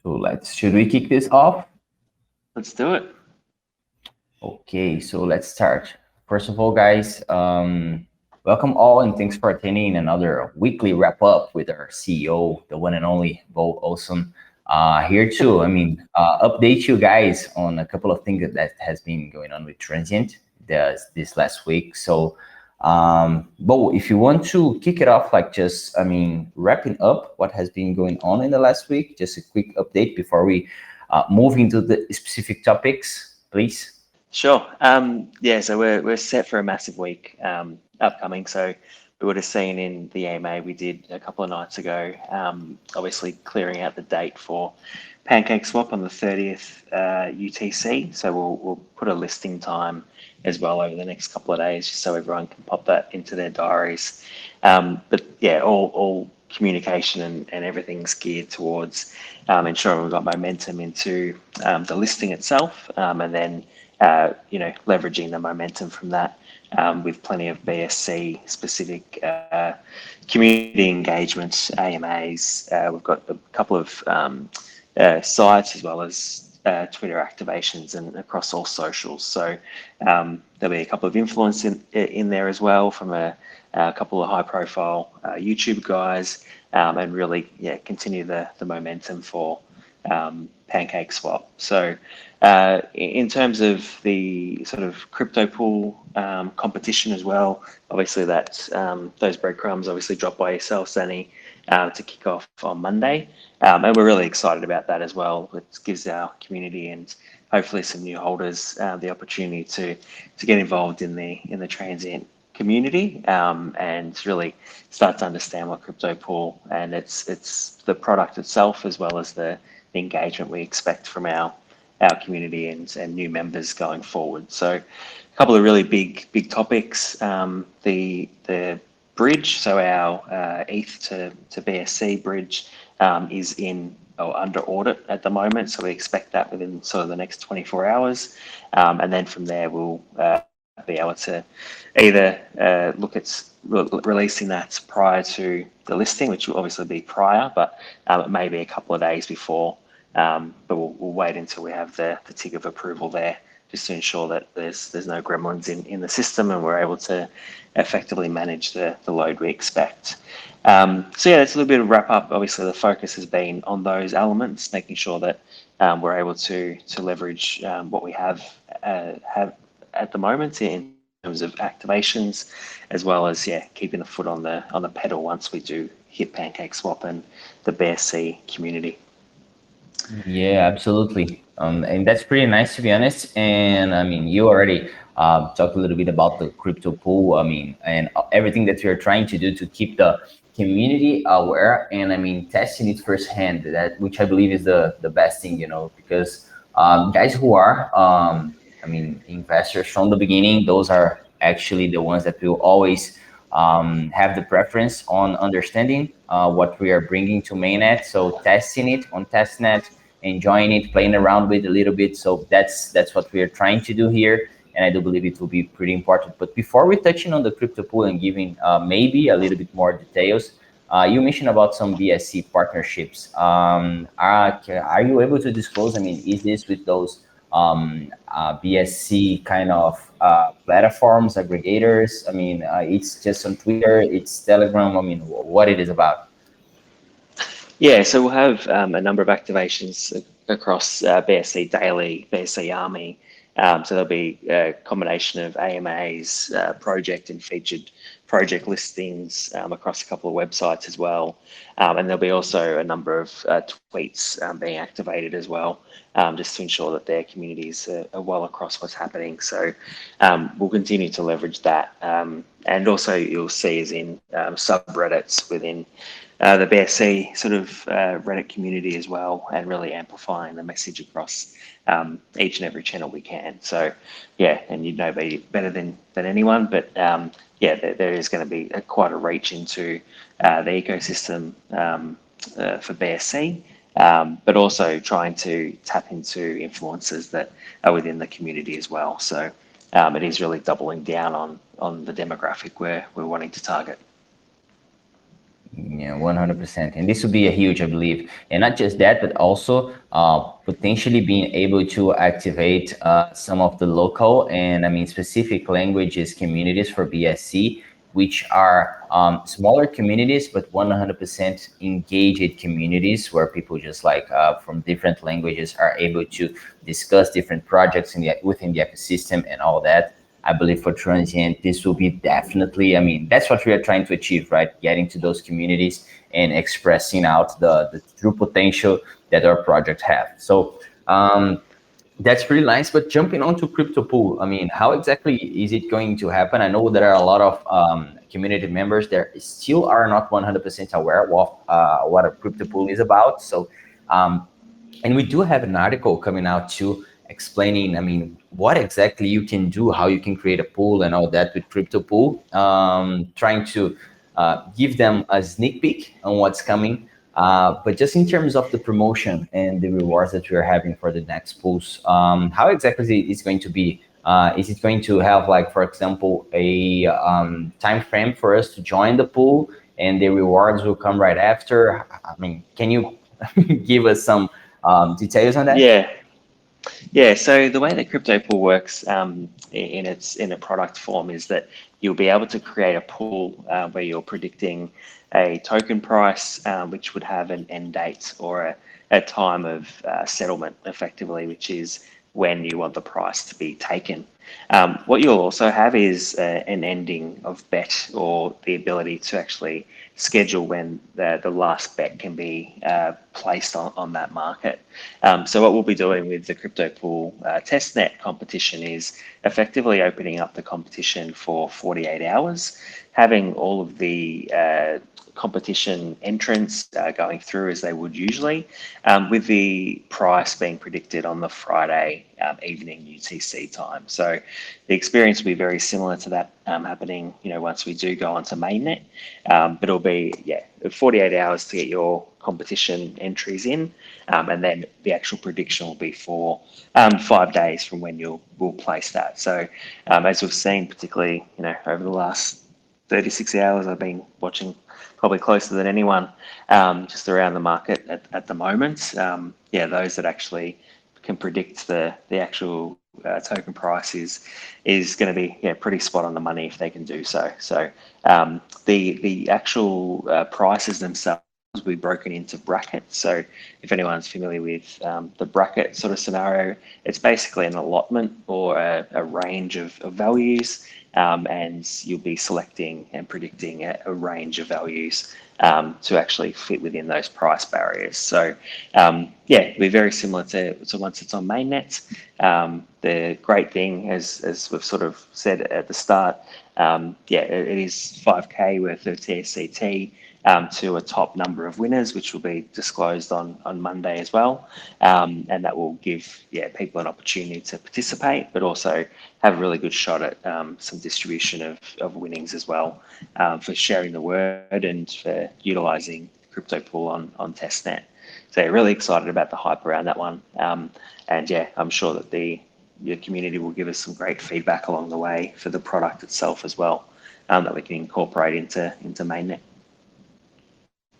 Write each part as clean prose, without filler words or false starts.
So should we kick this off? Let's do it. Okay, so let's start. First of all, guys, welcome all and thanks for attending another weekly wrap up with our CEO, the one and only Beau Olson. Here too, update you guys on a couple of things that has been going on with Transient this last week. So, Beau, if you want to kick it off, wrapping up what has been going on in the last week, just a quick update before we move into the specific topics, please. Sure. So we're set for a massive week upcoming. So we would have seen in the AMA we did a couple of nights ago, obviously clearing out the date for Pancake Swap on the 30th UTC. So we'll put a listing time as well over the next couple of days, just so everyone can pop that into their diaries. But yeah, all communication and everything's geared towards ensuring we've got momentum into the listing itself, and then leveraging the momentum from that with plenty of BSC specific community engagements, AMAs. We've got a couple of sites as well as Twitter activations and across all socials. So there'll be a couple of influence in there as well from a couple of high profile YouTube guys, and really continue the momentum for Pancake Swap. So in terms of the sort of CryptoPool competition as well, obviously that those breadcrumbs obviously dropped by yourself, Zani, to kick off on Monday, and we're really excited about that as well. It gives our community and hopefully some new holders the opportunity to get involved in the Transient community, and really start to understand what CryptoPool and it's the product itself, as well as the engagement we expect from our community and new members going forward. So a couple of really big topics. The bridge, so our ETH to BSC bridge is in or under audit at the moment. So we expect that within sort of the next 24 hours. And then from there, we'll be able to either look at releasing that prior to the listing, which will obviously be prior, but it may be a couple of days before. But we'll wait until we have the tick of approval there, just to ensure that there's no gremlins in the system and we're able to effectively manage the load we expect. So yeah, that's a little bit of wrap up. Obviously, the focus has been on those elements, making sure that we're able to leverage what we have at the moment in terms of activations, as well as keeping the foot on the pedal once we do hit Pancake Swap and the BSC community. Yeah, absolutely. And that's pretty nice, to be honest. And you already talked a little bit about the crypto pool. And everything that you're trying to do to keep the community aware and testing it firsthand. That which I believe is the best thing, because guys who are investors from the beginning, those are actually the ones that will always have the preference on understanding what we are bringing to mainnet. So testing it on testnet, enjoying it, playing around with a little bit. So that's what we are trying to do here, and I do believe it will be pretty important. But before we touching on the crypto pool and giving maybe a little bit more details, you mentioned about some BSC partnerships. Are you able to disclose? Is this with those BSC kind of platforms, aggregators? It's just on Twitter, it's Telegram. What it is about? Yeah, so we'll have a number of activations across BSC Daily, BSC Army. So there'll be a combination of AMAs, project and featured project listings across a couple of websites as well. And there'll be also a number of tweets being activated as well, just to ensure that their communities are well across what's happening. So we'll continue to leverage that. And also you'll see is in subreddits within the BSC sort of Reddit community as well, and really amplifying the message across each and every channel we can. So yeah, and you'd know better than anyone, but there is going to be quite a reach into the ecosystem for BSC, but also trying to tap into influencers that are within the community as well. So it is really doubling down on the demographic we're wanting to target. Yeah, 100%. And this would be a huge, I believe. And not just that, but also potentially being able to activate some of the local and I mean specific languages communities for BSC, which are smaller communities, but 100% engaged communities where people just like from different languages are able to discuss different projects in within the ecosystem and all that. I believe for Transient, this will be definitely, I mean, that's what we are trying to achieve, right? Getting to those communities and expressing out the true potential that our project have. So that's pretty nice. But jumping on to CryptoPool, I mean, how exactly is it going to happen? I know there are a lot of community members that still are not 100% aware of what a CryptoPool is about. So um, and we do have an article coming out too explaining, I mean, what exactly you can do, how you can create a pool and all that with CryptoPool, trying to give them a sneak peek on what's coming. But just in terms of the promotion and the rewards that we're having for the next pools, how exactly is it going to be? Is it going to have, like, for example, a time frame for us to join the pool and the rewards will come right after? I mean, can you give us some details on that? Yeah, yeah. So the way that crypto pool works in a product form is that you'll be able to create a pool where you're predicting a token price, which would have an end date or a time of settlement, effectively, which is when you want the price to be taken. What you'll also have is an ending of bet, or the ability to actually schedule when the last bet can be placed on that market. So what we'll be doing with the crypto pool testnet competition is effectively opening up the competition for 48 hours, having all of the competition entrants going through as they would usually, with the price being predicted on the Friday evening UTC time. So the experience will be very similar to that happening, once we do go onto mainnet. But it'll be 48 hours to get your competition entries in, and then the actual prediction will be for 5 days from when we'll place that. So as we've seen, particularly over the last 36 hours, I've been watching probably closer than anyone, just around the market at the moment. Those that actually can predict the actual token price is going to be pretty spot on the money if they can do so. So the actual prices themselves will be broken into brackets. So if anyone's familiar with the bracket sort of scenario, it's basically an allotment or a range of values, and you'll be selecting and predicting a range of values to actually fit within those price barriers. So it'll be very similar to once it's on mainnet. The great thing, as we've sort of said at the start, it is 5K worth of TSCT to a top number of winners, which will be disclosed on Monday as well. And that will give people an opportunity to participate, but also have a really good shot at some distribution of winnings as well, for sharing the word and for utilising crypto pool on testnet. So really excited about the hype around that one. And I'm sure that your community will give us some great feedback along the way for the product itself as well, that we can incorporate into mainnet.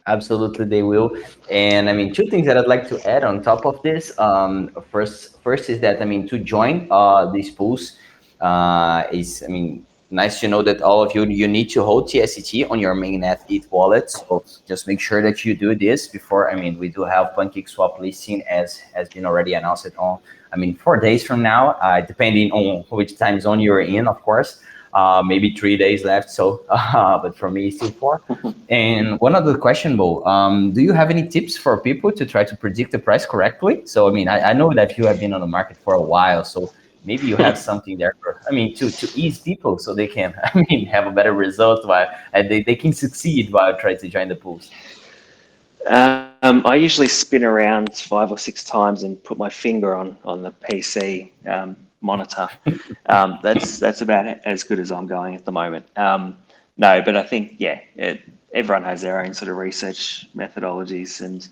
Absolutely, they will. And I mean, two things that I'd like to add on top of this. First is that I mean, to join these pools is, I mean, nice to know that all of you need to hold TSCT on your mainnet ETH wallet. So just make sure that you do this before. I mean, we do have PancakeSwap listing as has been already announced on. I mean, 4 days from now, depending on which time zone you're in, of course. Maybe 3 days left. So, but for me, it's still 4. And one other question, Beau, do you have any tips for people to try to predict the price correctly? So, I mean, I know that you have been on the market for a while, so maybe you have something there for, I mean, to ease people so they can, I mean, have a better result while they can succeed while trying to join the pools. I usually spin around 5 or 6 times and put my finger on the PC monitor. That's about as good as I'm going at the moment. No, but I think everyone has their own sort of research methodologies and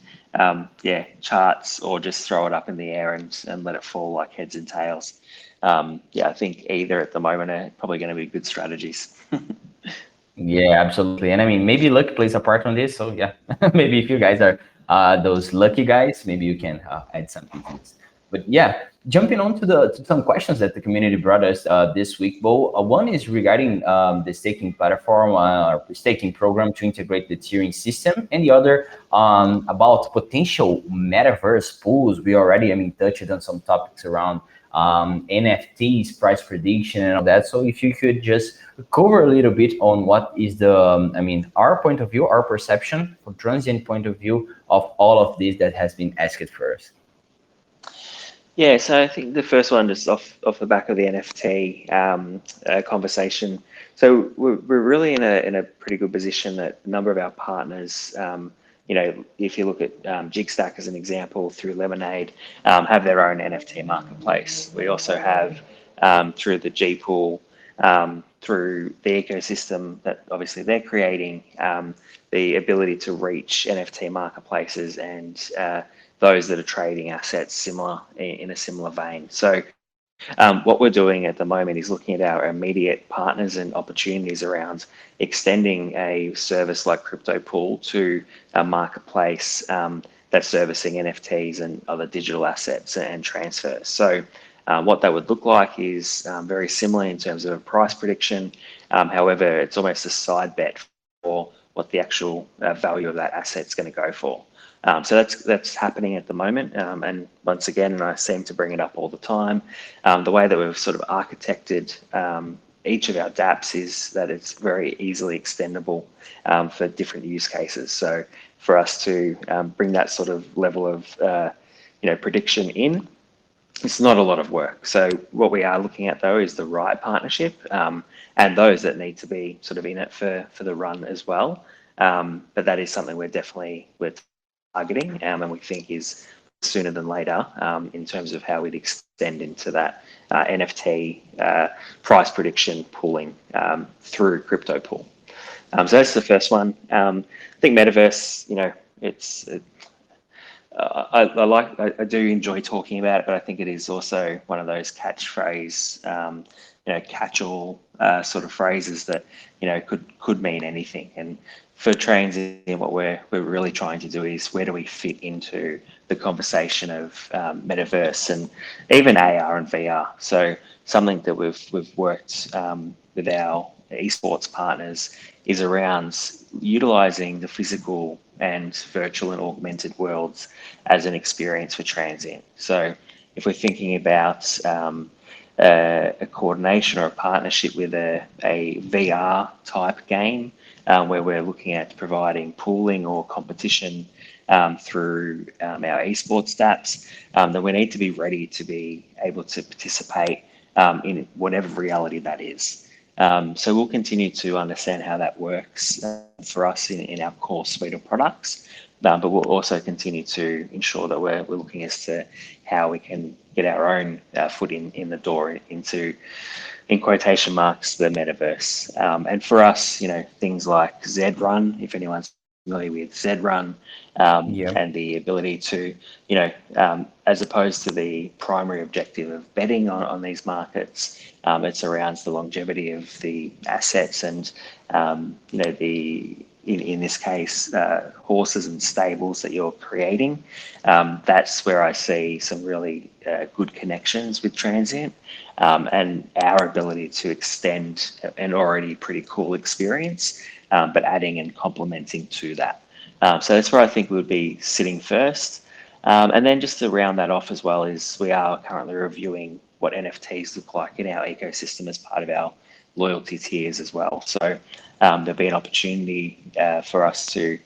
charts, or just throw it up in the air and let it fall like heads and tails. I think either at the moment are probably going to be good strategies. Yeah, absolutely. And I mean, maybe luck plays a part on this. So yeah, maybe if you guys are those lucky guys, maybe you can add something to this. But yeah, jumping on to to some questions that the community brought us this week, Bo. One is regarding the staking platform or staking program to integrate the tiering system, and the other about potential metaverse pools. We already, I mean, touched on some topics around NFTs, price prediction, and all that. So if you could just cover a little bit on what is the, I mean, our point of view, our perception from transient point of view of all of this that has been asked first. Yeah, so I think the first one is off the back of the NFT conversation. So we're really in a pretty good position that a number of our partners, if you look at Jigstack as an example through Lemonade, have their own NFT marketplace. We also have through the G Pool, through the ecosystem that obviously they're creating, the ability to reach NFT marketplaces and those that are trading assets similar in a similar vein. So what we're doing at the moment is looking at our immediate partners and opportunities around extending a service like CryptoPool to a marketplace that's servicing NFTs and other digital assets and transfers. So what that would look like is very similar in terms of a price prediction. However, it's almost a side bet for what the actual value of that asset is going to go for. So that's happening at the moment. And once again, and I seem to bring it up all the time, the way that we've sort of architected each of our dApps is that it's very easily extendable for different use cases. So for us to bring that sort of level of prediction in, it's not a lot of work. So what we are looking at though is the right partnership and those that need to be sort of in it for the run as well. But that is something we're targeting and we think is sooner than later in terms of how we'd extend into that NFT price prediction pooling through CryptoPool. So that's the first one. I think Metaverse, I do enjoy talking about it, but I think it is also one of those catchphrase, catch-all sort of phrases that could mean anything. And for Transient, what we're really trying to do is where do we fit into the conversation of metaverse and even AR and VR. So something that we've worked with our esports partners is around utilizing the physical and virtual and augmented worlds as an experience for Transient. So if we're thinking about a coordination or a partnership with a VR type game where we're looking at providing pooling or competition through our esports dApps, then we need to be ready to be able to participate in whatever reality that is. So we'll continue to understand how that works for us in our core suite of products, but we'll also continue to ensure that we're looking as to how we can get our own foot in the door into, in quotation marks, the metaverse. And for us, things like Z-Run, if anyone's familiar with Z-Run, Yeah. and the ability to, as opposed to the primary objective of betting on these markets, it's around the longevity of the assets and, in this case, horses and stables that you're creating. That's where I see some really good connections with Transient and our ability to extend an already pretty cool experience, but adding and complementing to that. So that's where I think we would be sitting first. And then just to round that off as well is we are currently reviewing what NFTs look like in our ecosystem as part of our loyalty tiers as well. So there'll be an opportunity for us to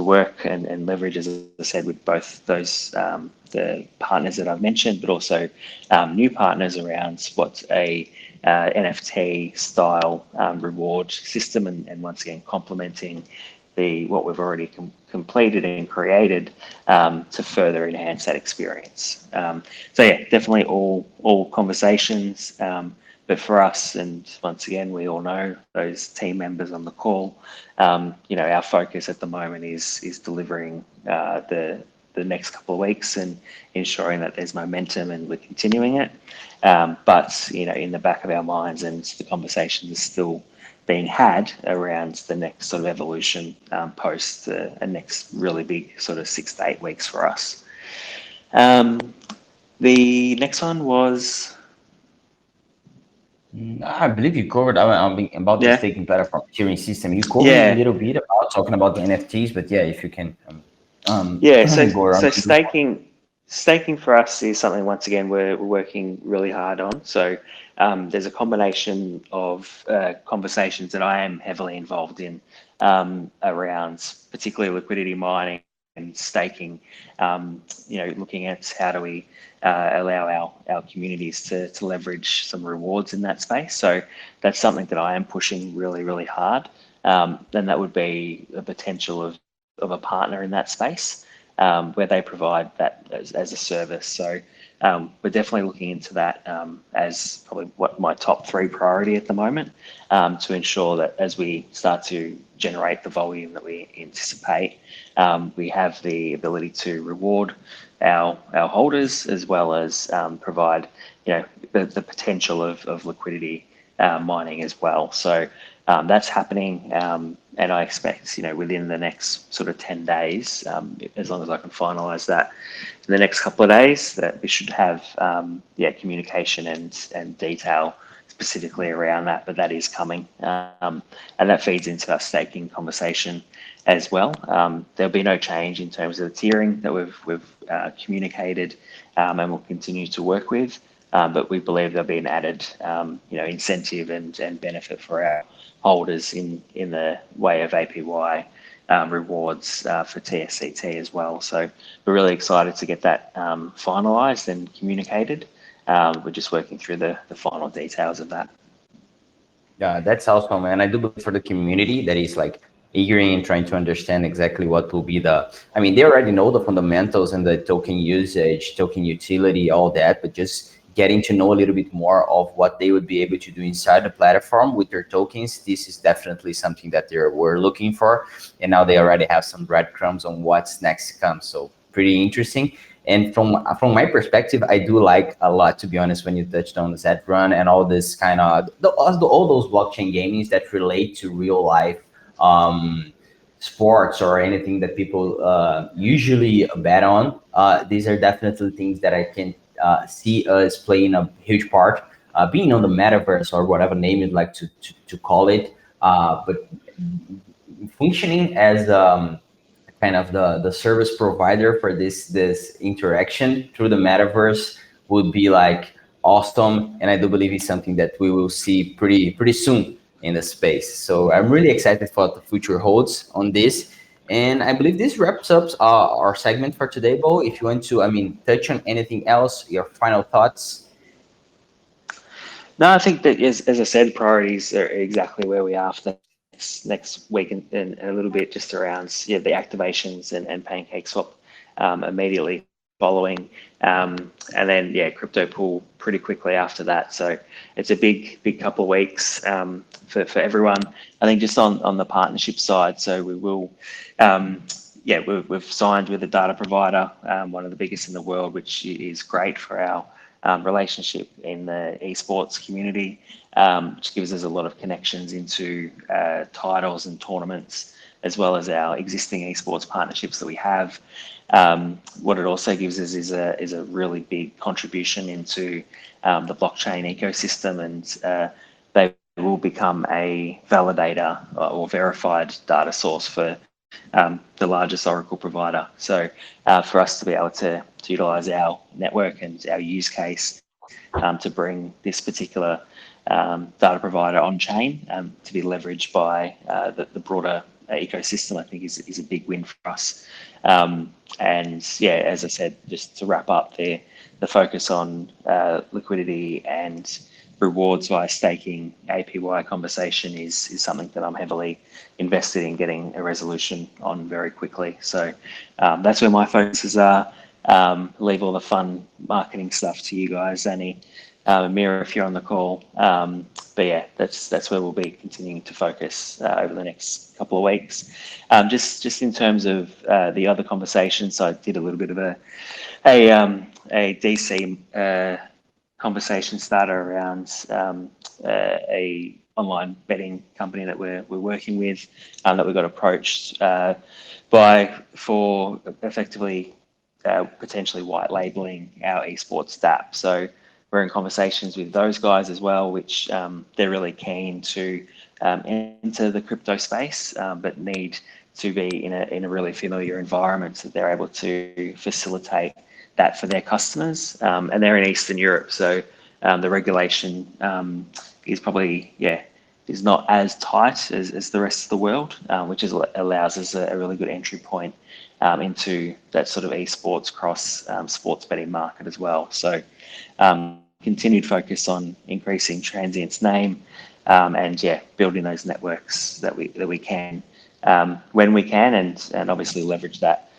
work and leverage, as I said, with both those the partners that I've mentioned, but also new partners around what a NFT style reward system, and once again complementing what we've already completed and created to further enhance that experience. So yeah, definitely all conversations. But for us, and once again, we all know those team members on the call, our focus at the moment is delivering the next couple of weeks and ensuring that there's momentum and we're continuing it. But in the back of our minds, and the conversations are still being had around the next sort of evolution post a next really big sort of 6 to 8 weeks for us. The next one was, I believe you covered about the yeah, staking platform tiering system. You covered a yeah, little bit about talking about the NFTs, but yeah, if you can yeah. So go around. so staking for us is something, once again, we're working really hard on. So there's a combination of conversations that I am heavily involved in around particularly liquidity mining and staking. Looking at how do we allow our communities to leverage some rewards in that space. So that's something that I am pushing really, really hard. Then that would be a potential of a partner in that space, where they provide that as a service. So we're definitely looking into that as probably what my top 3 priority at the moment, to ensure that as we start to generate the volume that we anticipate, we have the ability to reward our holders, as well as provide the potential of liquidity mining as well. So that's happening, and I expect within the next sort of 10 days, as long as I can finalise that in the next couple of days, that we should have communication and detail specifically around that. But that is coming, and that feeds into our staking conversation as well. There'll be no change in terms of the tiering that we've communicated, and we'll continue to work with. But we believe there'll be an added incentive and benefit for our holders in the way of APY rewards for TSCT as well. So we're really excited to get that finalised and communicated. We're just working through the final details of that. Yeah, that's awesome, and I do believe for the community that is like eager and trying to understand exactly what will be I mean, they already know the fundamentals and the token usage, token utility, all that, but just getting to know a little bit more of what they would be able to do inside the platform with their tokens. This is definitely something that they were looking for, and now they already have some breadcrumbs on what's next to come. So pretty interesting. And from my perspective, I do like a lot, to be honest, when you touched on Zed Run and all this kind of all those blockchain gamings that relate to real life sports or anything that people usually bet on. These are definitely things that I can see us playing a huge part, being on the metaverse or whatever name you'd like to call it, but functioning as kind of the service provider for this interaction through the metaverse would be like awesome, and I do believe it's something that we will see pretty soon in the space. So I'm really excited for what the future holds on this. And I believe this wraps up our segment for today, Beau. If you want to, I mean, touch on anything else, your final thoughts. No, I think that, as I said, priorities are exactly where we are for the next week, and a little bit just around the activations and Pancake Swap immediately following, and then CryptoPool pretty quickly after that. So it's a big couple of weeks for everyone. I think just on the partnership side, so we will. We've signed with a data provider, one of the biggest in the world, which is great for our relationship in the esports community, which gives us a lot of connections into titles and tournaments, as well as our existing esports partnerships that we have. What it also gives us is a really big contribution into the blockchain ecosystem, and they will become a validator or verified data source for the largest Oracle provider. So for us to be able to utilize our network and our use case to bring this particular data provider on chain to be leveraged by the broader ecosystem, I think is a big win for us. And as I said, just to wrap up there, the focus on liquidity and rewards via staking APY conversation is something that I'm heavily invested in getting a resolution on very quickly. So that's where my focuses are. Leave all the fun marketing stuff to you guys, Zani, Mira, if you're on the call. But that's where we'll be continuing to focus over the next couple of weeks. Just in terms of the other conversations, so I did a little bit of a DC conversation starter around a online betting company that we're working with, that we got approached for effectively potentially white labeling our esports app. So we're in conversations with those guys as well, which they're really keen to enter the crypto space, but need to be in a really familiar environment so that they're able to facilitate that for their customers. And they're in Eastern Europe, so the regulation is probably, is not as tight as the rest of the world, which allows us a really good entry point into that sort of esports cross sports betting market as well. So continued focus on increasing Transient's name, and building those networks that we can when we can, and obviously leverage that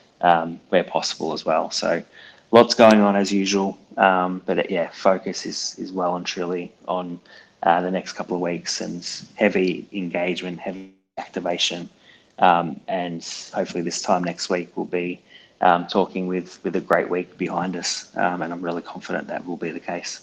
where possible as well. So lots going on as usual, but focus is well and truly on the next couple of weeks, and heavy engagement, heavy activation, and hopefully this time next week we'll be talking with a great week behind us, and I'm really confident that will be the case.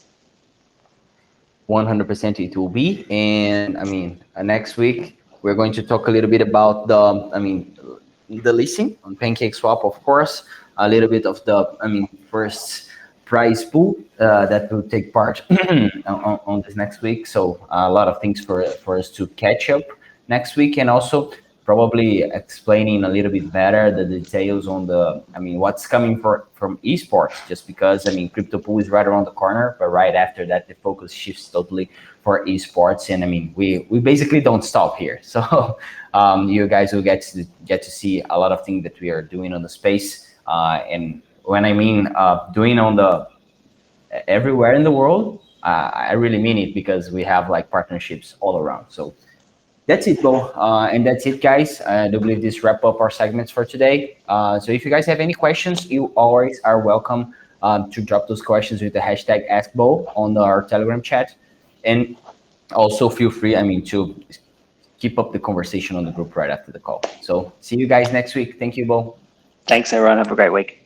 100% it will be. And I mean, next week we're going to talk a little bit about the listing on PancakeSwap, of course, a little bit of the first prize pool that will take part on this next week. So a lot of things for us to catch up next week, and also probably explaining a little bit better the details on what's coming from esports, just because CryptoPool is right around the corner, but right after that the focus shifts totally for esports, and we basically don't stop here. So you guys will get to see a lot of things that we are doing on the space, and when I mean doing on the everywhere in the world, I really mean it, because we have like partnerships all around. So that's it, Beau. And that's it, guys. I do believe this wrap up our segments for today. So if you guys have any questions, you always are welcome to drop those questions with the hashtag AskBeau on our Telegram chat. And also feel free, to keep up the conversation on the group right after the call. So see you guys next week. Thank you, Beau. Thanks, everyone. Have a great week.